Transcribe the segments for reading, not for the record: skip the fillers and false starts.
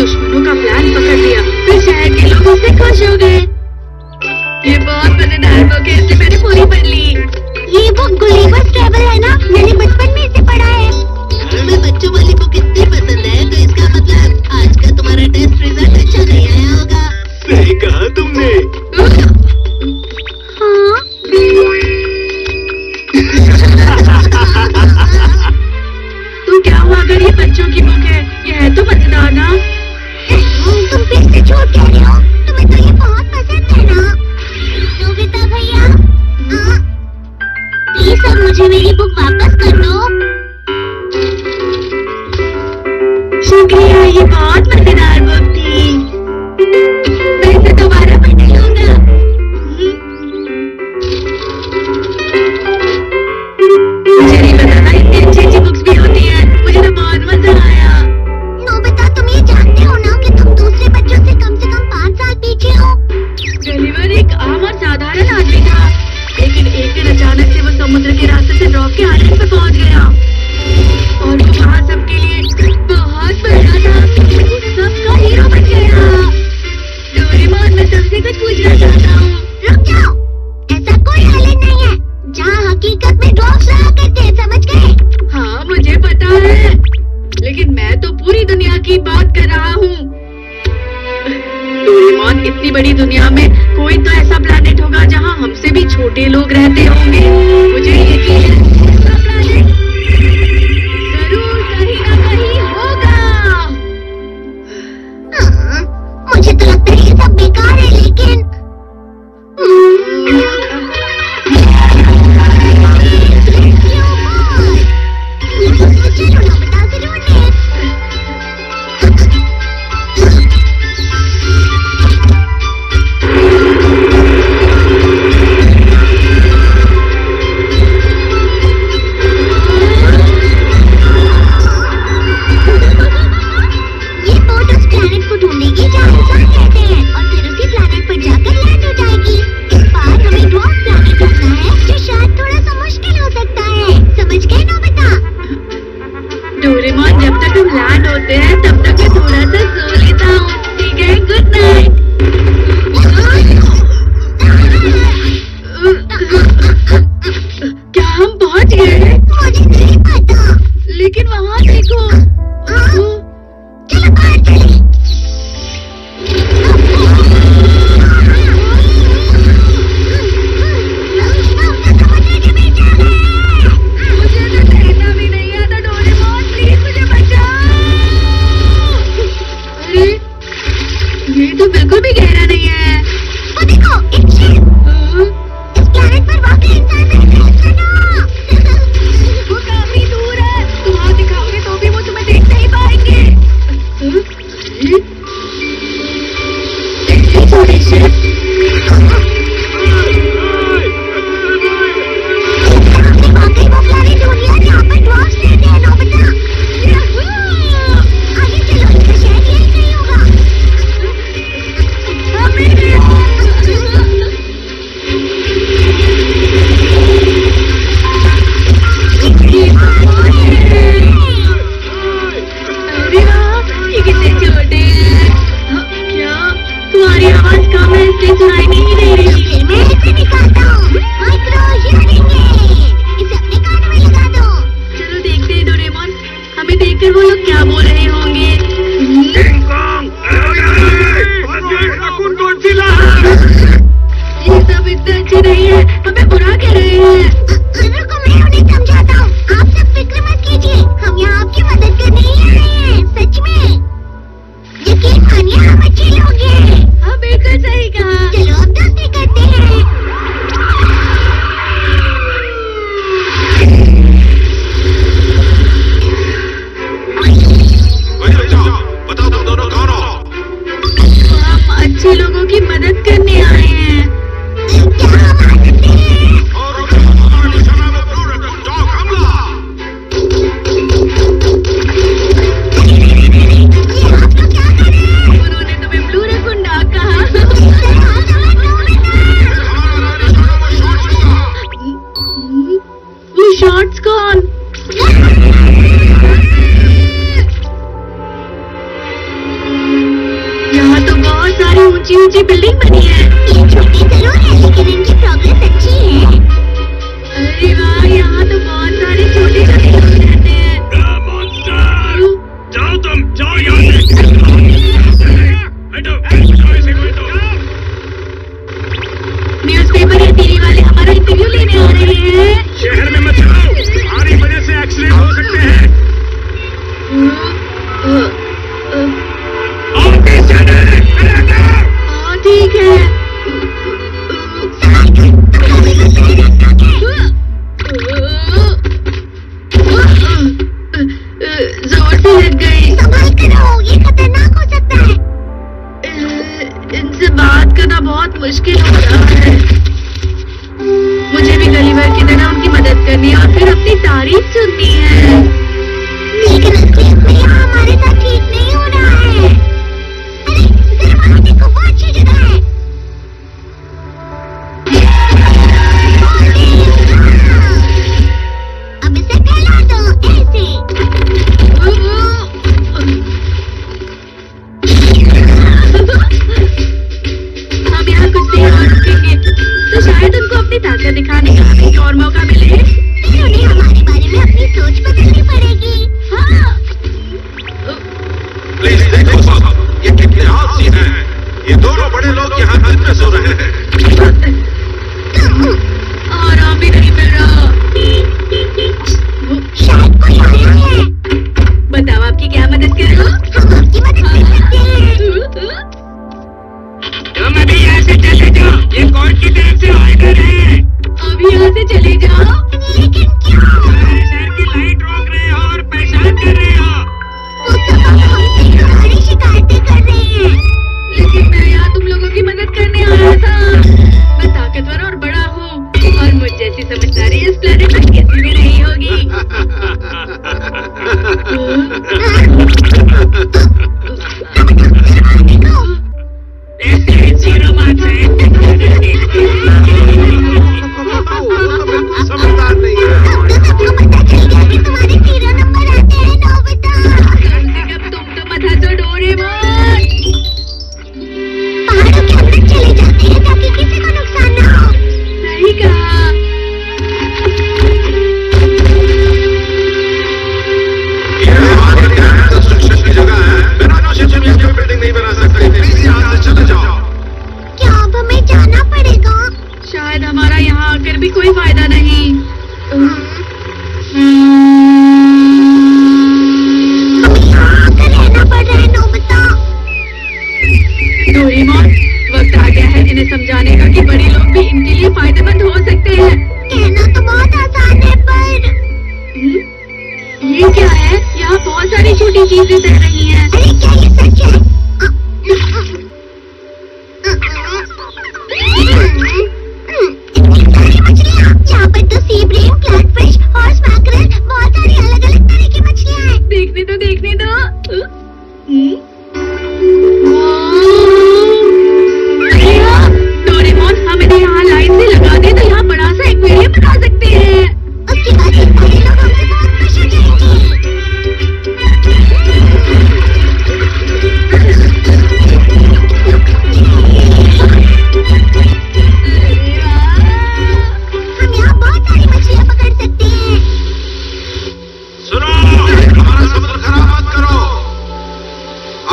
दुश्मनों का प्लान पकड़ लिया, फिर शहर के लोग उससे खुश हो गए। ये बहुत मजेदार बुक है, इसे मैंने पूरी पढ़ ली। ये बुक गुलिवर्स ट्रैवल है ना? मैंने बचपन में इसे पढ़ा है। हमें बच्चों वाली बुक इतनी पसंद है, तो इसका मतलब आज का तुम्हारा टेस्ट रिजल्ट अच्छा नहीं आया होगा। सही कहा तुमने। हाँ? तो क्या हुआ अगर ये बच्चों की बुक है? ये है तो मजेदार ना। तुम फिर से झूठ कह रहे हो। तुम्हें तो ये बहुत पसंद है ना? नोबिता भैया, प्लीज अब मुझे मेरी बुक वापस कर दो। शुक्रिया, ये बहुत मजेदार बुक थी। मैं इसे दोबारा पढ़ लूंगा। मुझे नहीं पता था इतनी अच्छी बुक्स भी होती हैं। मुझे तो बहुत मजा आया। नोबिता, तुम ये जानते हो ना कि तुम दूसरे बच्चों से कम 5 साल पीछे हो? गलिवर एक आम और साधारण आदमी था, लेकिन एक दिन अचानक से वो समुद्र के रास्ते से रॉक के आइलैंड पे पहुंच गया और वो वहाँ सबके लिए बहुत बड़ा था। वो सबका हीरो बन गया। डोरेमोन, मैं तुमसे कुछ पूछना चाहता हूँ। रुक जाओ, ऐसा कोई आइलैंड नहीं है जहाँ हकीकत में ड्रॉप्स रहा करते हैं, समझ गए? हाँ मुझे पता है, लेकिन मैं तो पूरी दुनिया की बात कर रहा हूँ। डोरेमोन, इतनी बड़ी दुनिया में कोई तो ऐसा प्लेनेट होगा जहाँ हमसे भी छोटे लोग रहते होंगे। मुझे यकीन है उसका प्लेनेट जरूर कहीं ना कहीं होगा। मुझे तो लगता है ये सब बेकार है, लेकिन चलो नोबिता से ढूंढने। ये बोट उस प्लैनेट को ढूंढेगी जहाँ इंसान रहते हैं और फिर उसी प्लैनेट पर जाकर लैंड हो जाएगी। इस बार हमें ड्वार्फ प्लैनेट ढूंढना है, जो शायद थोड़ा सा मुश्किल हो सकता है, समझ गए नोबिता? डोरेमोन, जब तक हम लैंड होते हैं तब तक मैं थोड़ा सा सो लेता हूँ, ठीक है? Good night. क्या हम पहुँच गए? मुझे नहीं पता, लेकिन वहाँ देखो। चलो बाहर चले। समुद्र के बीच आ गए। मुझे तो तैरना भी नहीं आता। डोरेमोन, प्लीज मुझे बचाओ। अरे ये तो बिल्कुल भी गहरा नहीं है। वो देखो, एक शेर। इस प्लैनेट पर वाकई इंसान रहते हैं, सुनो। वो काफी दूर है, तुम हाथ दिखाओगे तो भी वो तुम्हें देख नहीं पाएंगे। छोटे से वाकई वो प्लैनेट ढूंढ लिया जहाँ पर ड्वार्फ्स रहते हैं, नोबिता। आगे चलो, इसका शायद यही नहीं होगा। अरे वाह, ये कितने छोटे हैं। क्या तुम्हारी आवाज कम है, इसलिए सुनाई नहीं दे रही? मैं इसे निकालता हूँ। माइक्रो हियरिंग है। इसे अपने कानों में लगा दो। चलो देखते हैं डोरेमोन, हमें देखकर वो लोग क्या बोल रहे होंगे। ये सब इतना अच्छे नहीं है, हमें बुरा कह रहे हैं। रुको, मैं उन्हें समझाता हूँ। आप सब फिक्र मत कीजिए, हम यहाँ आपकी मदद करने ही आए हैं, सच में। यकीन मानिए, हम अच्छे लोग हैं। हाँ बिल्कुल सही कहा। चलो अब दोस्ती करते हैं। बताओ तुम दोनों कौन हो? हम अच्छे लोगों की मदद करने आए हैं। क्या हम आ सकते हैं? ऊंची बिल्डिंग बनी है। ये छोटी जरूर है लेकिन इनकी प्रोग्रेस अच्छी है। अरे वाह, यहाँ तो बहुत सारे छोटे छोटे लोग रहते हैं। जाओ तुम, जाओ यहाँ से। हटो, जाओ इसे कोई तो। न्यूज़पेपर या टीवी वाले हमारा इंटरव्यू लेने आ रहे हैं। शहर में मत चलाओ, तुम्हारी वजह से एक्सीडेंट हो सकते हैं। हाँ ठीक है। जोर से लग गई। संभाल कर रहो, ये खतरनाक हो सकता है। इनसे बात करना बहुत मुश्किल हो रहा है। मुझे भी गली भर की तरह उनकी मदद करनी है और फिर अपनी तारीफ सुननी है। लेकिन असलियत में यहाँ हमारे साथ ठीक नहीं हो रहा है। अरे जरा वहाँ देखो, वो अच्छी जगह है। अब इसे फैला दो ऐसे। हम यहाँ कुछ देर और रुकेंगे तो शायद उनको अपनी ताकत दिखाने का एक और मौका मिले। फिर उन्हें हमारे बारे में अपनी सोच बदलनी पड़ेगी। हाँ। प्लीज देखो साहब, ये कितने हादसे हैं। ये दोनों बड़े लोग यहाँ दिन में सो रहे हैं। आराम भी नहीं मिल रहा। शायद कोई आया है। बताओ आपकी क्या मदद करूं? हम आपकी मदद कर सकते हैं। तुम अभी यहाँ से चले जाओ, ये कोर्ट की तरफ से ऑर्डर है। अभी यहाँ से चले जाओ। लेकिन क्यों? शहर की लाइट रोक रहे हो और परेशान कर रहे हो। वो सब अब हमसे हमारी शिकायतें कर रहे हैं। लेकिन मैं यहाँ तुम लोगों की मदद करने आया था। मैं ताकतवर और बड़ा हूँ और मुझ जैसी समझदारी इस प्लेनेट पर किसी में नहीं होगी। समझदार नहीं है। अब तो सबको पता चल गया कि तुम्हारे 0 नंबर आते हैं नोबिता। कम से कम तुम तो मत हंसो डोरेमोन। पहाड़ों के अंदर चले जाते हैं ताकि किसी को नुकसान न हो। सही कहा। ये हमारे यहाँ कंस्ट्रक्शन की जगह है। बिना कंस्ट्रक्शन में कोई बिल्डिंग नहीं बना सकते। प्लीज यहाँ से चले जाओ। क्या अब हमें जाना पड़ेगा? शायद हमारा यहाँ आकर भी कोई फायदा नहीं। हमें यहाँ आकर रहना पड़ रहा है नोबिता। डोरेमोन, वक्त आ गया है इन्हें समझाने का कि बड़े लोग भी इनके लिए फायदेमंद हो सकते हैं। कहना तो बहुत आसान है पर ये क्या है? यहाँ बहुत सारी छोटी चीजें तैर रही हैं। अरे क्या ये सच है? इतनी सारी मछलियाँ। यहाँ पर तो सी ब्रेम, फ्लैटफिश, हॉर्स मैकरल, बहुत सारी अलग-अलग तरह की मछलियाँ हैं। देखने दो। डोरेमोन, हम इन्हें यहाँ लाइन से लगा दे तो यहाँ बड़ा सा एक्वेरियम बना सकते हैं। उसके बाद ये सारे लोग हमसे बहुत खुश हो जाएंगे। हम यहाँ बहुत सारी मछलियाँ पकड़ सकते हैं। सुनो, हमारा समुद्र खराब मत करो।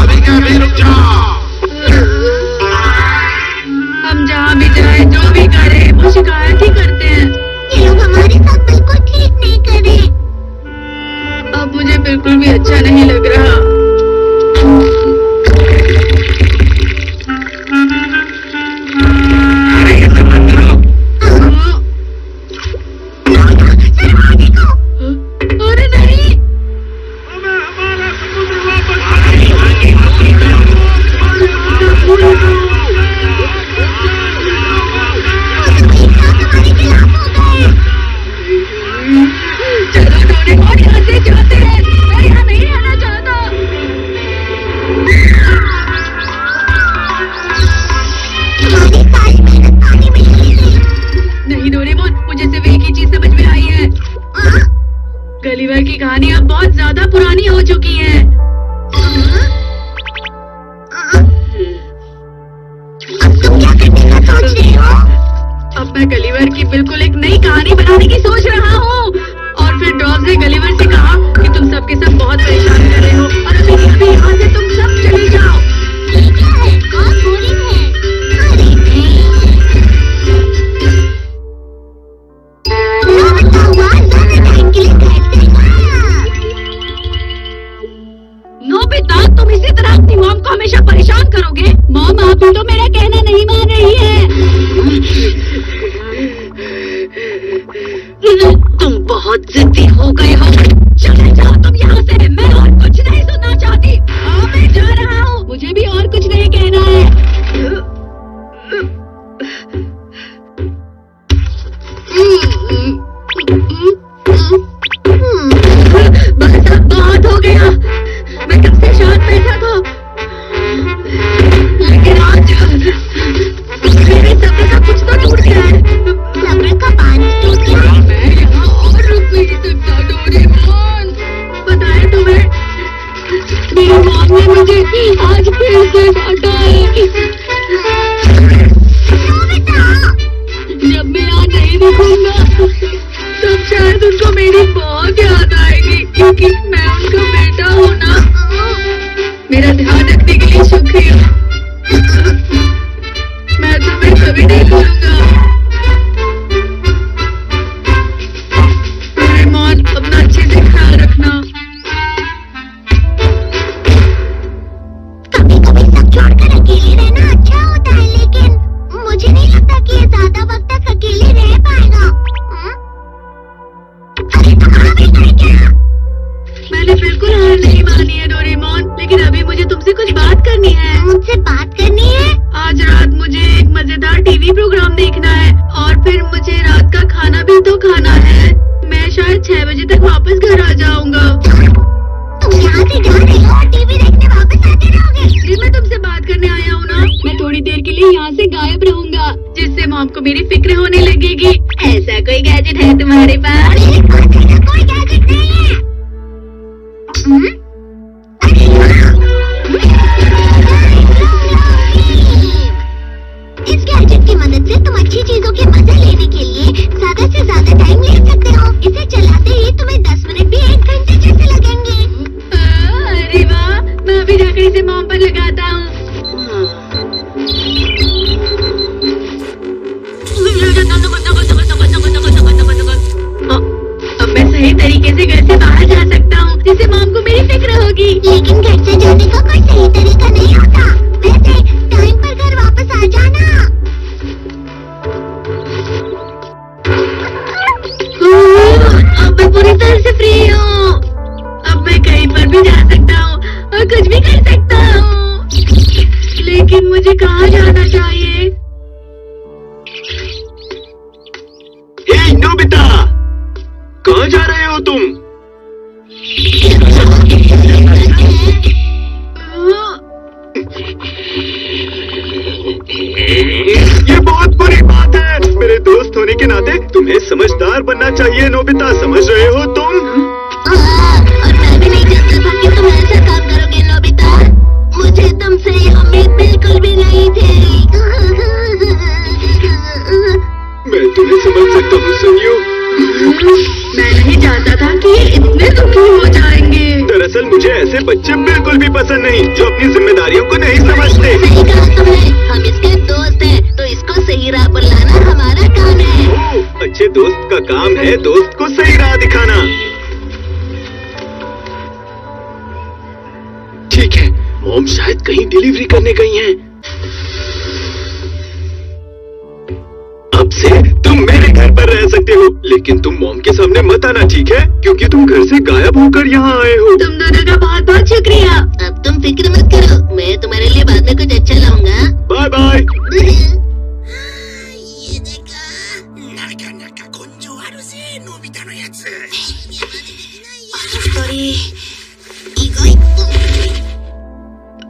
अभी क्या भी रुक जाओ। हम जहाँ भी जाए, जो भी करें, वो शिकायत ही करते हैं। ये लोग हमारे साथ बिल्कुल ठीक नहीं कर रहे। अब मुझे बिल्कुल भी अच्छा नहीं लग रहा। अरे ये सब मत करो। अरे नहीं। हमें हमारा समुद्र वापस चलो डोरेमोन, यहाँ से जाते हैं। मैं यहाँ नहीं रहना चाहता। नहीं डोरेमोन, मुझे सिर्फ एक ही चीज समझ में आई है। गलीवर की कहानी अब बहुत ज्यादा पुरानी हो चुकी है। की बिल्कुल एक नई कहानी बनाने की सोच रहा हूँ। और फिर ड्रॉज ने गलिवर से कहा कि तुम सबके सब बहुत परेशान कर रहे हो और अभी यहाँ से तुम सब चले जाओ। ये क्या है? बहुत बोरिंग है। अरे नहीं। नोबिता हुआ ज़्यादा टाइम के लिए घर से गायब। नोबिता, तुम इसी तरह अपनी मॉम को हमेशा परेशान करोगे? मॉम, आप तो मेरा कहना नहीं मान रही है। तुम बहुत जिद्दी हो गए हो। चले जाओ तुम यहाँ से। मैं और कुछ नहीं सुनना चाहती। हाँ, मैं जा रहा हूँ। मुझे भी और कुछ नहीं कहना है। बस अब बहुत हो गया। मैं कब से शांत बैठा था, लेकिन आज मेरे सब्र का कुछ तो टूट गया है। सब्र का बांध टूट गया है। मैं यहाँ और रुक नहीं सकता डोरेमोन। पता है तुम्हें, मेरी मॉम ने मुझे आज फिर से डांटा है। जब मैं यहाँ नहीं दिखूंगा तब शायद उनको मेरी बहुत याद आएगी, क्योंकि मैं उनका बेटा हूँ ना। मेरा ध्यान रखने के लिए शुक्रिया। मैं तुम्हें कभी नहीं भूलूंगा। डोरेमोन, अपना अच्छे से ख्याल रखना। कभी कभी सब छोड़कर अकेले रहना अच्छा होता है, लेकिन मुझे नहीं लगता कि ये ज्यादा वक्त तक अकेले रह पाएगा। अरे तुम आ भी गए क्या? मैंने बिल्कुल हार नहीं मानी है डोरेमोन, लेकिन अभी मुझे तुमसे कुछ बात करनी है। मुझसे बात करनी है? आज रात मुझे एक मजेदार टीवी प्रोग्राम देखना है और फिर मुझे रात का खाना भी तो खाना है। मैं शायद 6 बजे तक वापस घर आ जाऊंगा। तुम यहाँ से जा रही हो और टीवी देखने वापस आते रहोगे? जी, मैं तुमसे बात करने आया हूँ ना। मैं थोड़ी देर के लिए यहाँ से गायब रहूंगा, जिससे मॉम को मेरी फिक्र होने लगेगी। ऐसा कोई गैजेट है तुम्हारे पास? मेरे पास ऐसा कोई गैजेट नहीं है। अरे इस गैजेट की मदद से तुम अच्छी चीजों के मजे लेने के लिए ज्यादा से ज्यादा टाइम ले सकते हो। इसे चलाते ही तुम्हें 10 मिनट भी 1 घंटे जैसे लगेंगे। अरे वाह, मैं अभी जाकर इसे मॉम पर लगाता हूँ। अब मैं सही तरीके से घर से बाहर जा सकता हूँ, जिससे मॉम को मेरी फिक्र होगी। लेकिन घर से जाने का कोई सही तरीका नहीं होता। वैसे टाइम पर घर वापस आ जाना। अब मैं पूरी तरह से फ्री हूँ। अब मैं कहीं पर भी जा सकता हूँ और कुछ भी कर सकता हूँ। लेकिन मुझे कहाँ जाना चाहिए? हे नोबिता, कहाँ जा रहे हो तुम? ये बहुत बुरी बात है। मेरे दोस्त होने के नाते तुम्हें समझदार बनना चाहिए नोबिता, समझ रहे हो तुम? और मैं भी नहीं चाहता था कि तुम ऐसा काम करोगे नोबिता। मुझे तुमसे ये उम्मीद बिल्कुल भी नहीं थी। मैं तुम्हें समझ सकता हूँ संयो। मैं नहीं जानता था कि ये इतने दुखी हो जाएंगे। दरअसल मुझे ऐसे बच्चे बिल्कुल भी पसंद नहीं जो अपनी जिम्मेदारियों को नहीं समझते। सही कहा तुमने। हम इसके दोस्त हैं, तो इसको सही राह पर लाना हमारा काम है। ओह, अच्छे दोस्त का काम है दोस्त को सही राह दिखाना। ठीक है, मॉम शायद कहीं डिलीवरी करने गई हैं। अब से तुम मेरे घर पर रह सकते हो, लेकिन तुम मॉम के सामने मत आना, ठीक है? क्योंकि तुम घर से गायब होकर यहाँ आए हो। तुम दोनों का बहुत बहुत शुक्रिया। अब तुम फिक्र मत करो, मैं तुम्हारे लिए बाद में कुछ अच्छा लाऊंगा। Bye bye. ये देखा,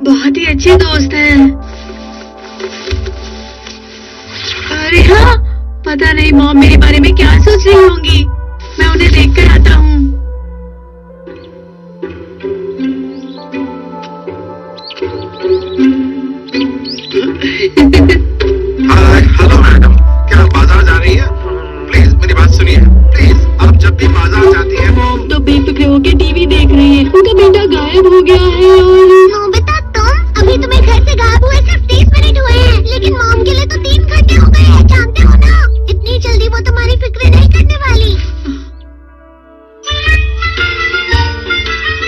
बहुत ही अच्छे दोस्त हैं। अरे हाँ, पता नहीं मॉम मेरे बारे में क्या सोच रही होंगी। मैं उन्हें देखकर आता हूँ। हेलो मैडम, क्या आप बाजार जा रही हैं? कहाँ जाती है मॉम? तो बेफिक्र होके टीवी देख रही है। उनका बेटा गायब हो गया है और नोबिता तुम अभी तुम्हें घर से गायब हुए सिर्फ 30 मिनट हुए हैं, लेकिन मॉम के लिए तो 3 घंटे हो गए हैं, जानते हो ना? इतनी जल्दी वो तुम्हारी फिक्र नहीं करने वाली।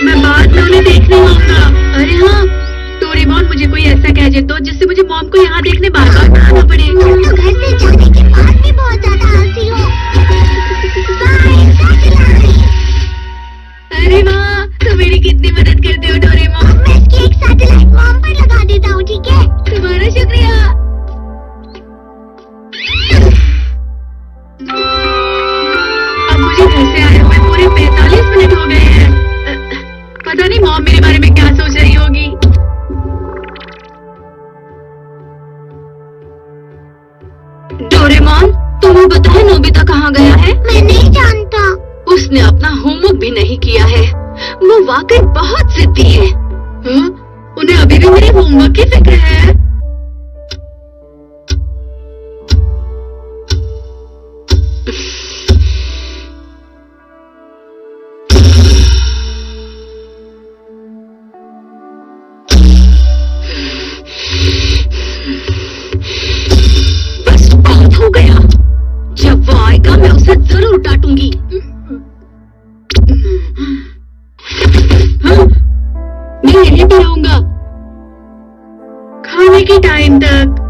मैं बाद में उन्हें देखने आऊंगा। अरे हाँ, डोरेमोन मुझे कोई ऐसा गैजेट दो जिससे मुझे मॉम को यहाँ देखने बार बार आना पड़े। तुम तो घर से जाने के बाद भी बहुत ज्यादा आलसी हो। Bye, satellite. अरे वाह, तुम मेरी कितनी मदद करते हो डोरेमोन। मैं इसकी एक सैटेलाइट मॉम पर लगा देता हूँ, ठीक है? तुम्हारा शुक्रिया। अब मुझे घर से आए हुए पूरे 45 मिनट हो गए हैं। पता नहीं मॉम मेरे बारे में क्या सोच रही होगी। डोरेमोन, तुम्हें पता है नोबिता कहाँ गया है? मैं नहीं जानता। उसने अपना होमवर्क भी नहीं किया है। वो वाकई बहुत जिद्दी है। हाँ? उन्हें अभी भी मेरे होमवर्क की फिक्र है। बस बहुत हो गया। जब वो आएगा मैं उसे जरूर डांटूंगी। हाँ? मैं यहीं पे रहूंगा खाने के टाइम तक।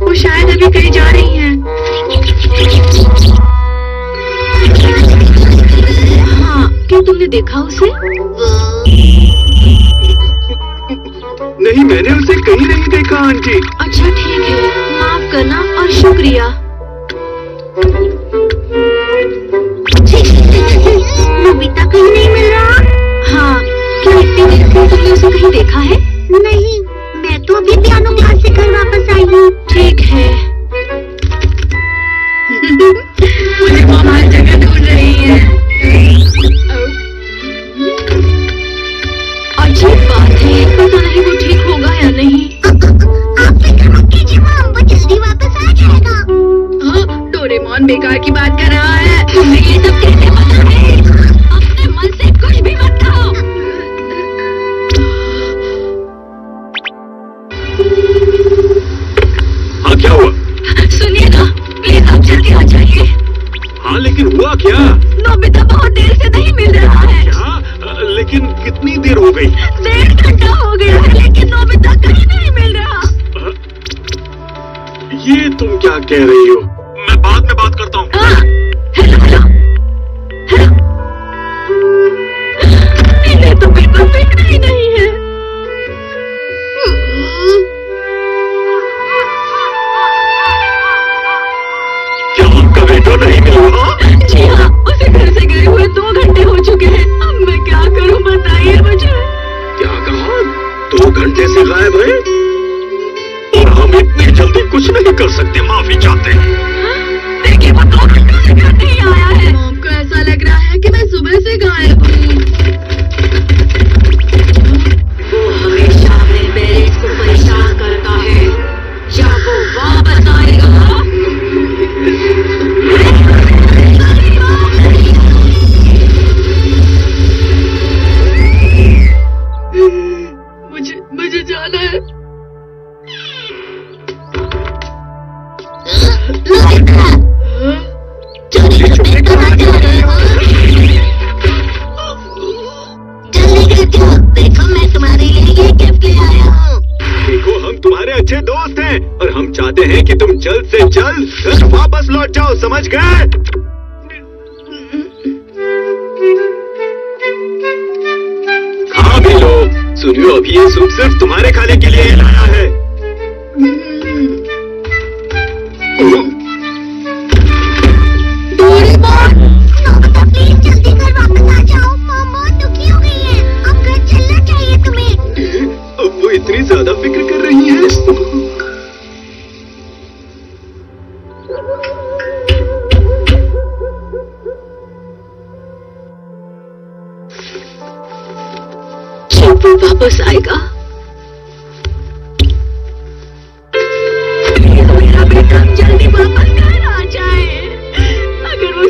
वो शायद अभी कहीं जा रही हैं। हाँ, क्या तुमने देखा उसे? नहीं, मैंने उसे कहीं नहीं देखा आंटी। अच्छा ठीक है, माफ करना और शुक्रिया। नोबिता कहीं नहीं मिल रहा। हाँ, क्या इतनी देर से तुमने उसे कहीं देखा है? नहीं, मैं तो अभी पियानो क्लास से घर वापस आई हूँ। ठीक है। मुझे मॉम हर जगह ढूंढ रही है। अजीब बात है, पता नहीं वो ठीक होगा या नहीं। आप फिक्र मत कीजिए मॉम, वो जल्दी वापस आ जाएगा। हाँ, डोरेमोन बेकार की बात कर रहा है। तुम्हें ये सब कैसे पता है? अपने मन से कुछ भी मत कहो। हाँ, क्या हुआ? सुनिए ना, प्लीज आप जल्दी आ जाइए। हाँ, लेकिन हुआ क्या? नोबिता बहुत देर से नहीं मिल रहा है। क्या? लेकिन कितनी देर हो गई? 1.5 घंटा हो गया है, लेकिन नोबिता कहीं नहीं मिल रहा। ये तुम क्या कह रही हो? मैं बाद में बात करता हूँ। हाँ, हेलो हेलो हेलो। इन्हें तो बिल्कुल फिक्र ही नहीं है। क्या आपका बेटा नहीं मिला? जी हाँ, उसे घर से गए हुए 2 घंटे हो चुके हैं। अब मैं क्या करूं बताइए मुझे। क्या कहा? 2 घंटे से गायब है और हम इतनी जल्दी कुछ नहीं कर सकते। माफी चाहते हैं। देखिए, वो 2 घंटे से घर नहीं आया है। आपको ऐसा लग रहा है कि मैं सुबह से गायब हूँ। वो हमेशा अपने पेरेंट्स को परेशान करता है। जब वो वापस आएगा मुझे जाना है। चोरी छुपे कहाँ जा रहे हो? जल्दी कृत्य, देखो मैं तुम्हारे लिए ये गिफ्ट ले आया हूँ। देखो, हम तुम्हारे अच्छे दोस्त हैं और हम चाहते हैं कि तुम जल्द से जल्द घर वापस लौट जाओ, समझ गए? खा भी लो। सुनियो, अभी ये सूप सिर्फ तुम्हारे खाने के लिए लाया है। नोबिता प्लीज जल्दी घर वापस आ जाओ। मॉम बहुत दुखी हो गई है। अब घर चलना चाहिए तुम्हें। अब वो इतनी ज्यादा फिक्र कर रही है। जब वो वापस आएगा, मेरा बेटा जल्दी वापस घर आ जाए। अगर वो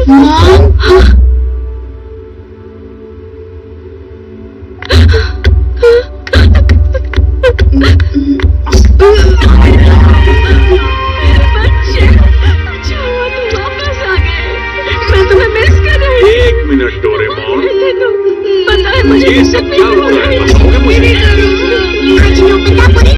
मॉम